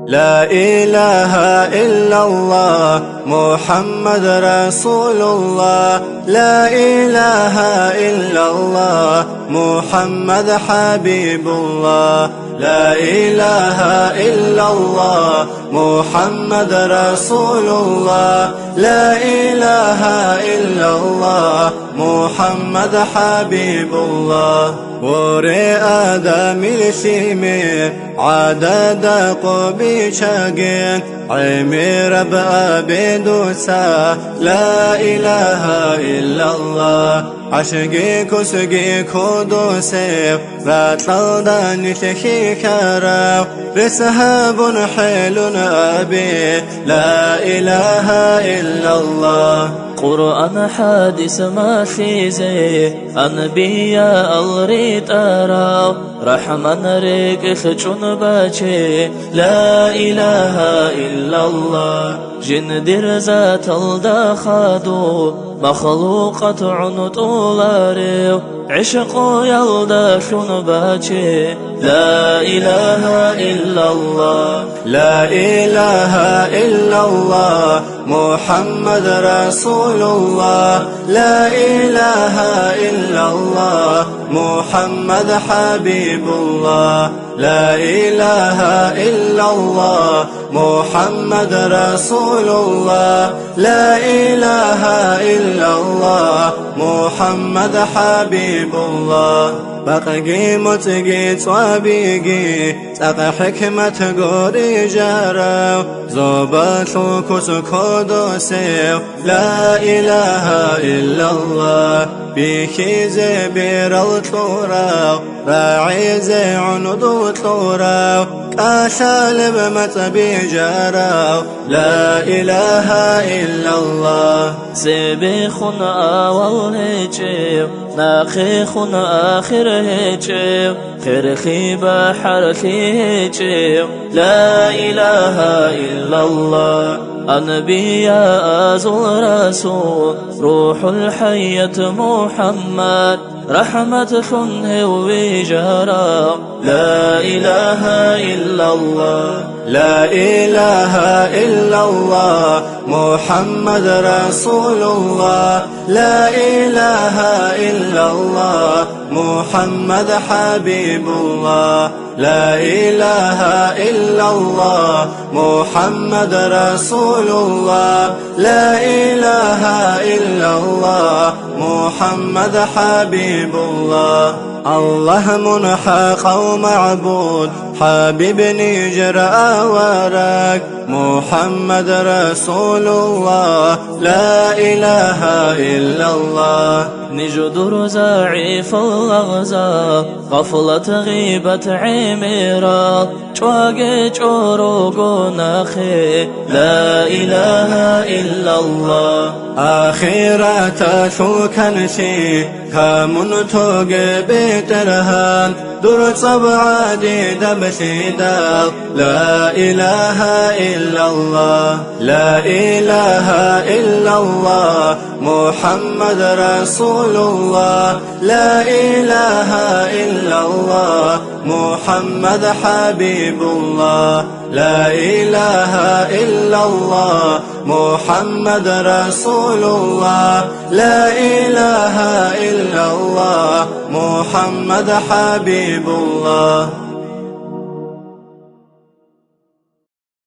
لا إله إلا الله محمد رسول الله. لا إله إلا الله محمد حبيب الله. لا إله إلا الله محمد رسول الله. لا إله إلا الله محمد حبيب الله. وري آدم الشيمي عدد قبي شاقين عمير بأبدوسا. لا إله إلا الله عشقي كسقي كدوسي بطلدان تخي كراو رسهاب حيل أبي. لا إله إلا الله قرآن حادث ما في زي أنبياء الريت أراو رحمن ريك خجون باتي. لا إله إلا الله جن درزات الدخادو مخلوقة عنطولاريو عشقو يلدا شنباتي. لا إله إلا الله. لا إله إلا الله محمد رسول الله. لا إله إلا الله محمد حبيب الله. لا إله إلا الله محمد رسول الله. لا إله إلا الله محمد حبيب الله. بقي متقي صبيقي تق حكمة قوري جارو زوباتو كسكو دوسيو. لا إله إلا الله بيكي زبير الطوراو راعي زي عنود طوراو كاشالب متبي جاراو. لا إله إلا الله سبيخن أول هيجيو ناخيخن آخر هيجيو خرخي بحر هيجيو. لا إله إلا الله أنبياء أزل رسول روح الحية محمد رحمة خنه وجارا. لا إله إلا الله. لا إله إلا الله محمد رسول الله. لا إله إلا الله محمد حبيب الله. لا إله إلا الله محمد رسول الله. لا إله إلا الله محمد حبيب الله. الله منحق ومعبود حبيبني جرأ وراك محمد رسول الله. لا إله إلا الله نجدر زعيف الأغزى غفلة غيبة عميرة جواقي جوروغو ناخي. لا إله إلا الله آخرة ثوكنشي كامن توق بيترهان دور صبعادي دبشيدا. لا إله إلا الله. لا إله إلا الله محمد رسول الله. لا إله إلا الله محمد حبيب الله. لا إله إلا الله محمد رسول الله. لا إله إلا الله محمد حبيب الله.